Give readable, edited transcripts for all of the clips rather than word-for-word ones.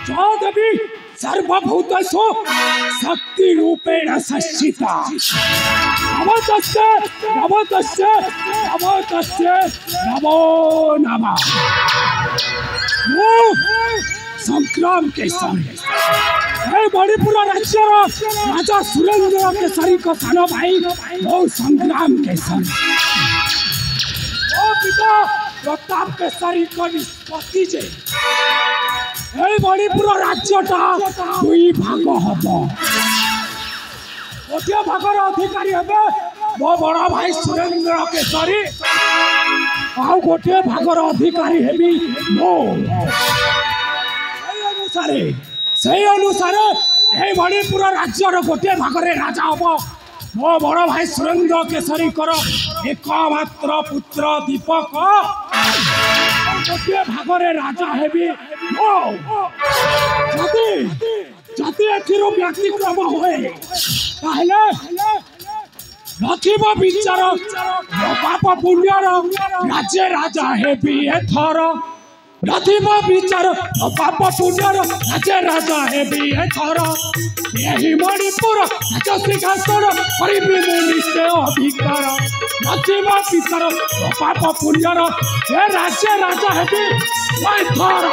जो देवी सर्वभूतेषु शक्ति रूपेण संस्थिता नमोस्तस्यै नमोस्तस्यै नमोस्तस्यै नमो नमः। संग्राम केसरी मणिपुर राज्य राजा सुरेंद्र केसरी को सान भाई मो संग्राम केसरी पिता प्रताप केसरी को निष्पत्ति जे मणिपुर राज्यटा दुई भाग हम गोटे भागर अधिकारी हे मो बड़ भाई सुरेंद्र केसरी आ गोटे भागर अधिकारी हेबी मो से अनुसार मणिपुर राज्यर गोटे भागरे राजा हम मो बड़ भाई सुरेंद्र केसरी एकमात्र पुत्र दीपक गोटे भागरे राजा हेबी मो जदि व्यतिक्रम हुए नथिब विचार पाप पुण्यर राज्य राजा हेबी एथर नथिब विचार पाप पुण्यर राज्य राजा हेबी एथर यही मणिपुर सिंहासन करिबी मु निश्चय अधिकार नथिब विचार पाप पुण्यर हे राज्य राजा हेबी एथर।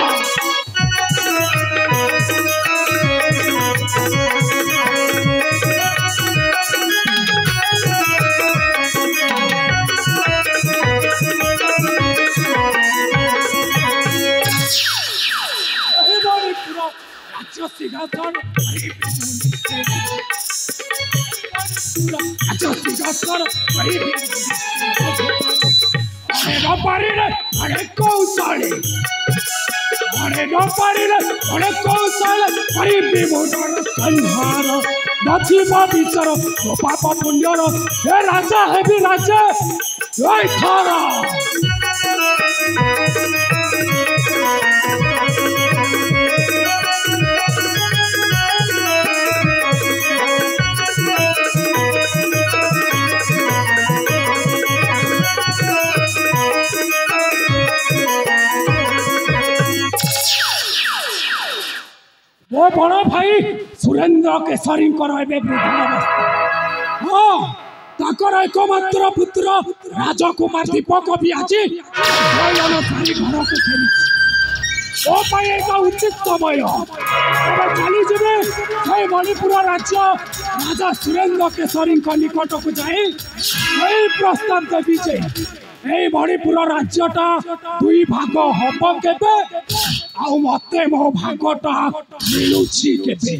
नथिब विचार पाप पुण्यर हे राजा हेबी राज्य एथर। वो बड़ भाई सुरेंद्र केसरी एकमात्र पुत्र राजकुमार दीपक भी आज घर को फेरी उचित समय चली जाए मणिपुर राज्य राजा सुरेंद्र केसरी निकट को जाए प्रस्ताव देवी जे मणिपुर राज्यटा दुई भाग हम केबे मते मो भागटा मिलुछि केबे।